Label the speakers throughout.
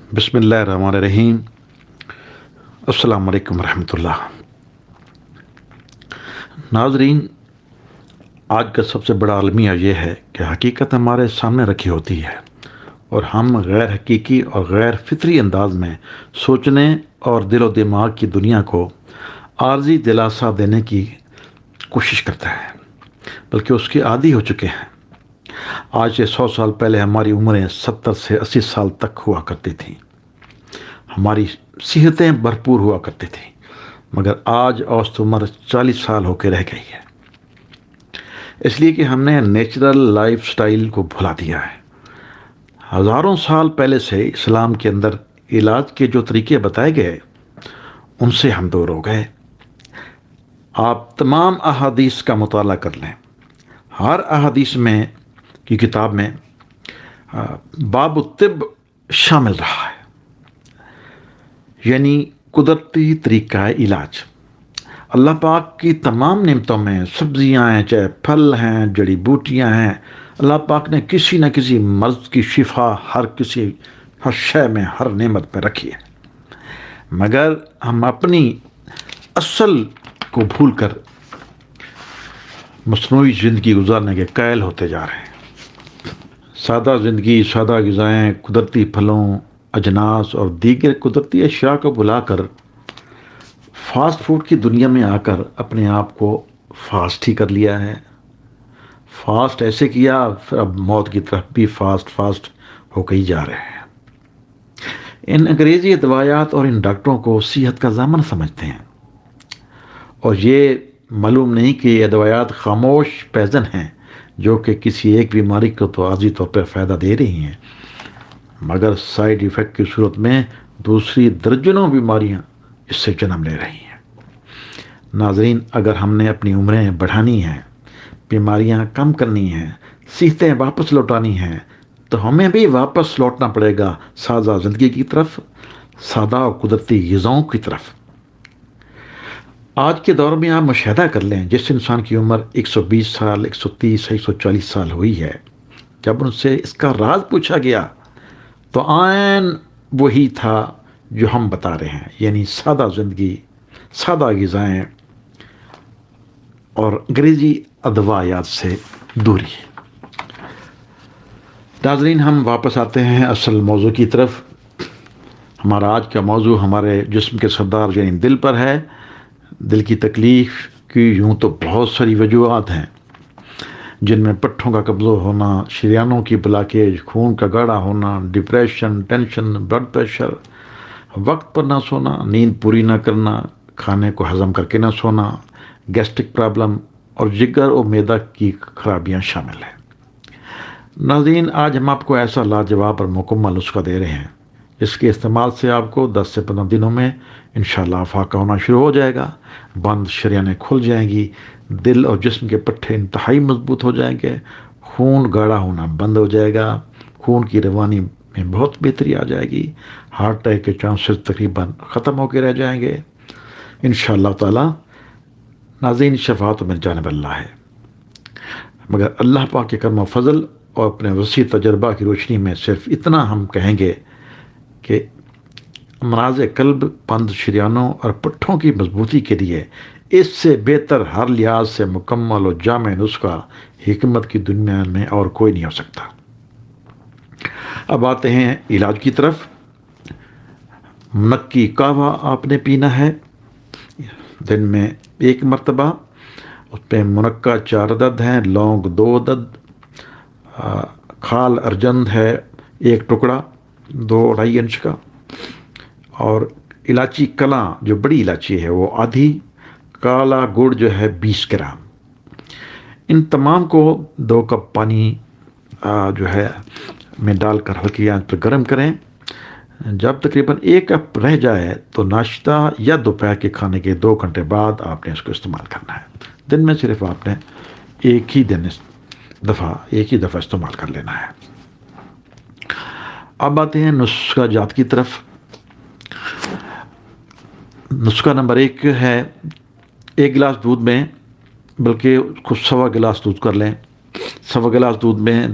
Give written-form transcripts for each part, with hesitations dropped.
Speaker 1: بسم اللہ الرحمن الرحیم۔ السلام علیکم ورحمۃ اللہ۔ ناظرین، آج کا سب سے بڑا المیہ یہ ہے کہ حقیقت ہمارے سامنے رکھی ہوتی ہے اور ہم غیر حقیقی اور غیر فطری انداز میں سوچنے اور دل و دماغ کی دنیا کو عارضی دلاسا دینے کی کوشش کرتے ہیں، بلکہ اس کے عادی ہو چکے ہیں۔ آج سے 100 سال پہلے ہماری عمریں 70 سے 80 سال تک ہوا کرتی تھیں، ہماری صحتیں بھرپور ہوا کرتی تھیں، مگر آج اوسط عمر 40 سال ہو کے رہ گئی ہے، اس لیے کہ ہم نے نیچرل لائف سٹائل کو بھلا دیا ہے۔ ہزاروں سال پہلے سے اسلام کے اندر علاج کے جو طریقے بتائے گئے ان سے ہم دور ہو گئے۔ آپ تمام احادیث کا مطالعہ کر لیں، ہر احادیث میں کی کتاب میں باب الطب شامل رہا ہے، یعنی قدرتی طریقہ علاج۔ اللہ پاک کی تمام نعمتوں میں سبزیاں ہیں، چاہے پھل ہیں، جڑی بوٹیاں ہیں، اللہ پاک نے کسی نہ کسی مرض کی شفا ہر شے میں، ہر نعمت پہ رکھی ہے، مگر ہم اپنی اصل کو بھول کر مصنوعی زندگی گزارنے کے قائل ہوتے جا رہے ہیں۔ سادہ زندگی، سادہ غذائیں، قدرتی پھلوں، اجناس اور دیگر قدرتی اشیاء کو بلا کر فاسٹ فوڈ کی دنیا میں آ کر اپنے آپ کو فاسٹ ہی کر لیا ہے۔ فاسٹ ایسے کیا، پھر اب موت کی طرف بھی فاسٹ ہو کے ہی جا رہے ہیں۔ ان انگریزی ادویات اور ان ڈاکٹروں کو صحت کا ضامن سمجھتے ہیں، اور یہ معلوم نہیں کہ یہ ادویات خاموش پیزن ہیں جو کہ کسی ایک بیماری کو تو عارضی طور پر فائدہ دے رہی ہیں، مگر سائیڈ ایفیکٹ کی صورت میں دوسری درجنوں بیماریاں اس سے جنم لے رہی ہیں۔ ناظرین، اگر ہم نے اپنی عمریں بڑھانی ہیں، بیماریاں کم کرنی ہیں، صحتیں واپس لوٹانی ہیں، تو ہمیں بھی واپس لوٹنا پڑے گا سادہ زندگی کی طرف، سادہ اور قدرتی غذاؤں کی طرف۔ آج کے دور میں آپ مشاہدہ کر لیں، جس انسان کی عمر 120 سال، 130، 140 سال ہوئی ہے، جب ان سے اس کا راز پوچھا گیا تو عین وہی تھا جو ہم بتا رہے ہیں، یعنی سادہ زندگی، سادہ غذائیں اور انگریزی ادویات سے دوری۔ ناظرین، ہم واپس آتے ہیں اصل موضوع کی طرف۔ ہمارا آج کا موضوع ہمارے جسم کے سردار یعنی دل پر ہے۔ دل کی تکلیف کی یوں تو بہت ساری وجوہات ہیں، جن میں پٹھوں کا قبضہ ہونا، شریانوں کی بلاکیج، خون کا گاڑھا ہونا، ڈپریشن، ٹینشن، بلڈ پریشر، وقت پر نہ سونا، نیند پوری نہ کرنا، کھانے کو ہضم کر کے نہ سونا، گیسٹرک پرابلم اور جگر اور معدہ کی خرابیاں شامل ہیں۔ ناظرین، آج ہم آپ کو ایسا لاجواب اور مکمل نسخہ دے رہے ہیں جس کے استعمال سے آپ کو 10 سے 15 دنوں میں انشاءاللہ افاقہ ہونا شروع ہو جائے گا، بند شریانیں کھل جائیں گی، دل اور جسم کے پٹھے انتہائی مضبوط ہو جائیں گے، خون گاڑھا ہونا بند ہو جائے گا، خون کی روانی میں بہت بہتری آ جائے گی، ہارٹ اٹیک کے چانسز تقریباً ختم ہو کے رہ جائیں گے انشاءاللہ تعالی۔ ناظرین، شفاعت من جانب اللہ ہے، مگر اللہ پاک کے کرم و فضل اور اپنے وسیع تجربہ کی روشنی میں صرف اتنا ہم کہیں گے کہ امراض قلب، بند شریانوں اور پٹھوں کی مضبوطی کے لیے اس سے بہتر ہر لحاظ سے مکمل اور جامع نسخہ حکمت کی دنیا میں اور کوئی نہیں ہو سکتا۔ اب آتے ہیں علاج کی طرف۔ منقی قہوہ آپ نے پینا ہے دن میں 1 مرتبہ، اس پہ منقع 4 عدد ہیں، لونگ 2 عدد، کھال ارجند ہے 1 ٹکڑا 2.5 انچ کا، اور الائچی کلاں جو بڑی الائچی ہے وہ آدھی، کالا گڑ جو ہے 20 گرام۔ ان تمام کو 2 کپ پانی جو ہے میں ڈال کر ہلکی آنچ پر گرم کریں۔ جب تقریباً 1 کپ رہ جائے تو ناشتہ یا دوپہر کے کھانے کے 2 گھنٹے بعد آپ نے اس کو استعمال کرنا ہے۔ دن میں صرف آپ نے ایک ہی دفعہ استعمال کر لینا ہے۔ اب آتے ہیں نسخہ جات کی طرف۔ نسخہ نمبر 1 ہے 1 گلاس دودھ میں، بلکہ اس کو 1.25 گلاس دودھ کر لیں۔ 1.25 گلاس دودھ میں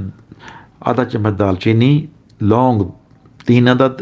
Speaker 1: آدھا چمچ دال چینی، لونگ 3 عدد،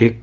Speaker 1: 1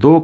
Speaker 1: 2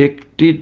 Speaker 1: 1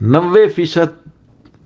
Speaker 1: 90%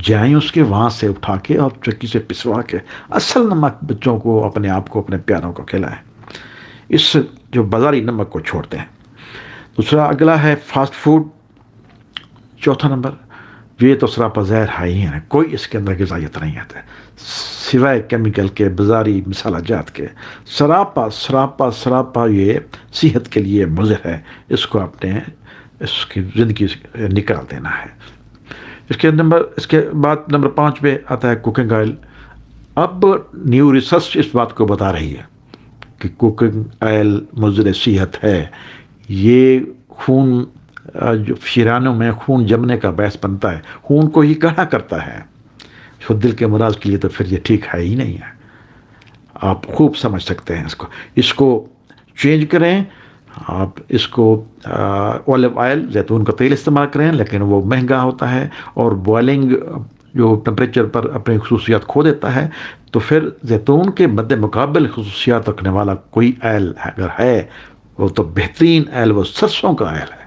Speaker 1: جائیں اس کے وہاں سے اٹھا کے اور چکی سے پسوا کے اصل نمک بچوں کو اپنے آپ کو اپنے پیاروں کو کھلائیں، اس جو بازاری نمک کو چھوڑ دیں۔ دوسرا اگلا ہے فاسٹ فوڈ، چوتھا نمبر، یہ تو سراپا زہر ہی ہے، کوئی اس کے اندر غذائیت نہیں ہے سوائے کیمیکل کے، بازاری مسالہ جات کے، سراپا سراپا سراپا یہ صحت کے لیے مضر ہے، اس کو آپ نے اس کی زندگی سے نکال دینا ہے۔ اس کے بعد نمبر 5 پہ آتا ہے کوکنگ آئل۔ اب نیو ریسرچ اس بات کو بتا رہی ہے کہ کوکنگ آئل مضر صحت ہے، یہ خون جو شریانوں میں خون جمنے کا باعث بنتا ہے، خون کو ہی گاڑھا کرتا ہے، جو دل کے امراض کے لیے تو پھر یہ ٹھیک ہے ہی نہیں ہے۔ آپ خوب سمجھ سکتے ہیں اس کو چینج کریں، آپ اس کو اولیو آئل، زیتون کا تیل استعمال کریں، لیکن وہ مہنگا ہوتا ہے اور بوائلنگ جو ٹمپریچر پر اپنی خصوصیات کھو دیتا ہے، تو پھر زیتون کے مد مقابل خصوصیات رکھنے والا کوئی آئل اگر ہے وہ تو بہترین آئل وہ سرسوں کا آئل ہے۔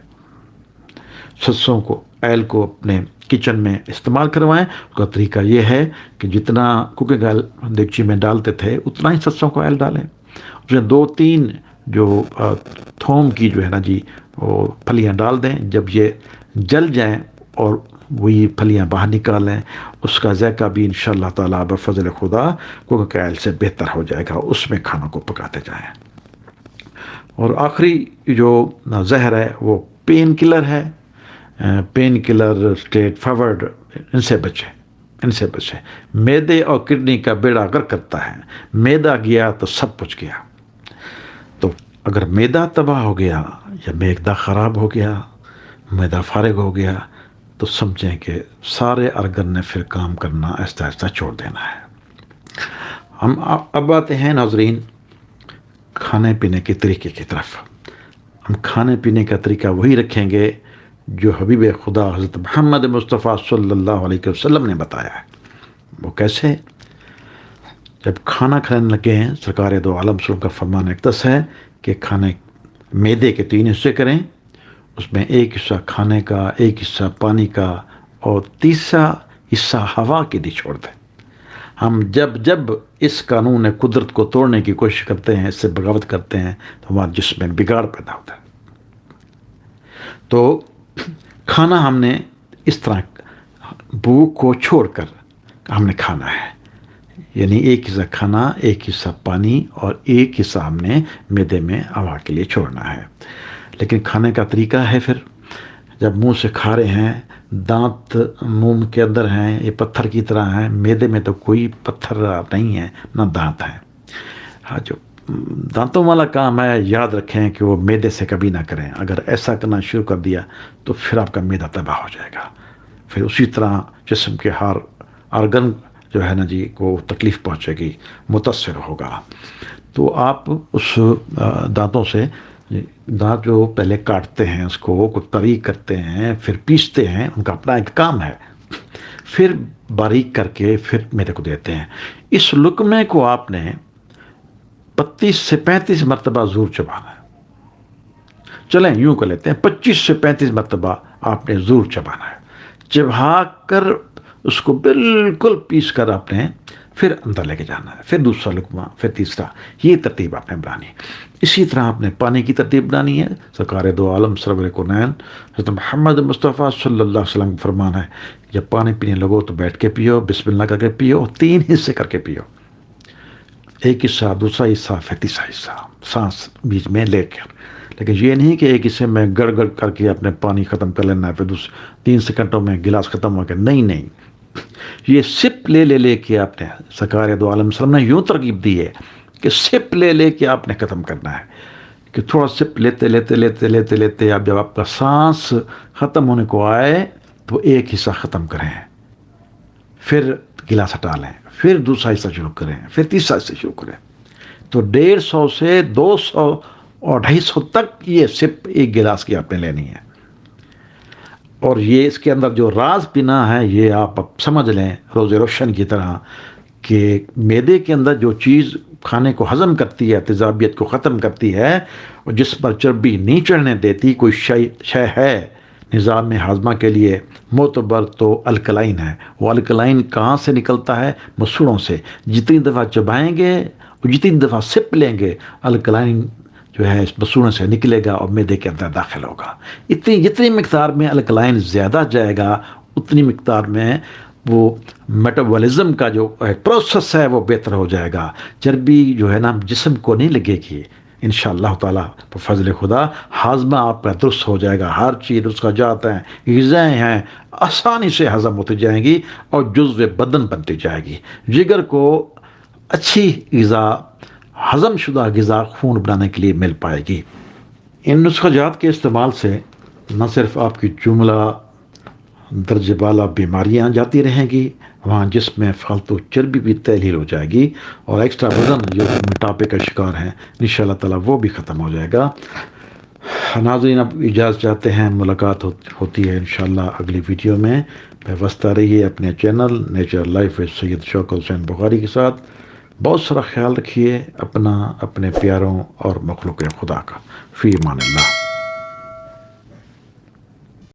Speaker 1: سرسوں کو آئل کو اپنے کچن میں استعمال کروائیں۔ اس کا طریقہ یہ ہے کہ جتنا کوکنگ آئل دیگچی میں ڈالتے تھے اتنا ہی سرسوں کا آئل ڈالیں، اس میں 2-3 جو تھوم کی جو ہے نا جی وہ پھلیاں ڈال دیں، جب یہ جل جائیں اور وہی پھلیاں باہر نکالیں، اس کا ذائقہ بھی انشاءاللہ تعالیٰ بفضل خدا کوکنگ آئل سے بہتر ہو جائے گا، اس میں کھانوں کو پکاتے جائیں۔ اور آخری جو زہر ہے وہ پین کلر ہے، پین کلر، اسٹریٹ فارورڈ، ان سے بچیں۔ معدے اور کڈنی کا بیڑا غرق کرتا ہے، معدہ گیا تو سب کچھ گیا۔ تو اگر معدہ تباہ ہو گیا یا معدہ خراب ہو گیا، معدہ فارغ ہو گیا، تو سمجھیں کہ سارے ارگن نے پھر کام کرنا آہستہ آہستہ چھوڑ دینا ہے۔ ہم اب آتے ہیں ناظرین کھانے پینے کے طریقے کی طرف۔ ہم کھانے پینے کا طریقہ وہی رکھیں گے جو حبیب خدا حضرت محمد مصطفیٰ صلی اللہ علیہ وسلم نے بتایا ہے۔ وہ کیسے؟ جب کھانا کھانے لگے ہیں، سرکار دو عالم صلی اللہ علیہ وسلم کا فرمان اقدس ہے کہ کھانے معدے کے 3 حصے کریں، اس میں ایک حصہ کھانے کا، ایک حصہ پانی کا اور تیسرا حصہ ہوا کے لیے چھوڑ دیں۔ ہم جب اس قانون قدرت کو توڑنے کی کوشش کرتے ہیں، اس سے بغاوت کرتے ہیں، تو ہمارے جسم میں بگاڑ پیدا ہوتا ہے۔ تو کھانا ہم نے اس طرح بھوک کو چھوڑ کر ہم نے کھانا ہے، یعنی ایک حصہ کھانا، ایک حصہ پانی اور ایک حصہ ہم نے معدے میں ہوا کے لیے چھوڑنا ہے۔ لیکن کھانے کا طریقہ ہے پھر جب منہ سے کھا رہے ہیں، دانت منہ کے اندر ہیں، یہ پتھر کی طرح ہیں، معدے میں تو کوئی پتھر نہیں ہے نہ دانت ہے۔ ہاں، جو دانتوں والا کام ہے یاد رکھیں کہ وہ معدے سے کبھی نہ کریں۔ اگر ایسا کرنا شروع کر دیا تو پھر آپ کا معدہ تباہ ہو جائے گا، پھر اسی طرح جسم کے ہر آرگن جو ہے نا جی کو تکلیف پہنچے گی، متاثر ہوگا۔ تو آپ اس دانتوں سے، دانت جو پہلے کاٹتے ہیں اس کو طریق کرتے ہیں، پھر پیستے ہیں، ان کا اپنا ایک کام ہے، پھر باریک کر کے پھر میرے کو دیتے ہیں۔ اس لقمے کو آپ نے 32 سے 35 مرتبہ ضرور چبانا ہے۔ چلیں یوں کر لیتے ہیں 25 سے 35 مرتبہ آپ نے ضرور چبانا ہے۔ چبا کر اس کو بالکل پیس کر آپ نے پھر اندر لے کے جانا ہے، پھر دوسرا لقمہ، پھر تیسرا، یہ ترتیب آپ نے بنانی ہے۔ اسی طرح آپ نے پانی کی ترتیب بنانی ہے۔ سرکار دو عالم سرور کونین حضرت محمد مصطفیٰ صلی اللہ علیہ وسلم کا فرمان ہے، جب پانی پینے لگو تو بیٹھ کے پیو، بسم اللہ کر کے پیو، 3 حصے کر کے پیو، ایک حصہ، دوسرا حصہ، پھر تیسرا حصہ، سانس بیچ میں لے کر۔ لیکن یہ نہیں کہ ایک حصے میں گڑ گڑ کر کے اپنے پانی ختم کر لینا ہے، پھر 3 سیکنڈوں میں گلاس ختم ہو گیا، نہیں، یہ سپ لے کے آپ نے، سرکار دو عالم وسلم نے یوں ترغیب دی ہے کہ سپ لے کے آپ نے ختم کرنا ہے، کہ تھوڑا سپ لیتے اب جب آپ کا سانس ختم ہونے کو آئے تو ایک حصہ ختم کریں، پھر گلاس ہٹا لیں، پھر دوسرا حصہ شروع کریں، پھر تیسرا حصہ شروع کریں۔ تو 150 سے 200 اور 250 تک یہ سپ ایک گلاس کی آپ نے لینی ہے۔ اور یہ اس کے اندر جو راز پینا ہے یہ آپ اب سمجھ لیں روز روشن کی طرح، کہ معدے کے اندر جو چیز کھانے کو ہضم کرتی ہے، تیزابیت کو ختم کرتی ہے، اور جس پر چربی نہیں چڑھنے دیتی، کوئی شے ہے نظام ہاضمہ کے لیے معتبر تو الکلائن ہے. وہ الکلائن کہاں سے نکلتا ہے؟ مسوڑوں سے. جتنی دفعہ چبائیں گے اور جتنی دفعہ سپ لیں گے الکلائن جو ہے اس مسوڑوں سے نکلے گا اور معدے کے اندر داخل ہوگا. جتنی مقدار میں الکلائن زیادہ جائے گا اتنی مقدار میں وہ میٹابولزم کا جو پروسیس ہے وہ بہتر ہو جائے گا. چربی جو ہے نا جسم کو نہیں لگے گی. انشاءاللہ تعالیٰ بفضل خدا ہاضمہ آپ کا درست ہو جائے گا. ہر چیز اس کا جاتا ہے غذائیں ہیں آسانی سے ہضم ہوتی جائیں گی اور جزو بدن بنتی جائے گی. جگر کو اچھی غذا، ہضم شدہ غذا خون بنانے کے لیے مل پائے گی. ان نسخہ جات کے استعمال سے نہ صرف آپ کی جملہ درجہ بالا بیماریاں جاتی رہیں گی، وہاں جسم میں فالتو چربی بھی تحلیل ہو جائے گی اور ایکسٹرا وزن جو موٹاپے کا شکار ہیں انشاءاللہ تعالیٰ وہ بھی ختم ہو جائے گا. ناظرین اب اجازت چاہتے ہیں، ملاقات ہوتی ہے انشاءاللہ اگلی ویڈیو میں. وابستہ رہیے اپنے چینل نیچر لائف وذ سید شوکت حسین بخاری کے ساتھ. بہت سارا خیال رکھیے اپنا، اپنے پیاروں اور مخلوق خدا کا. فی امان اللہ.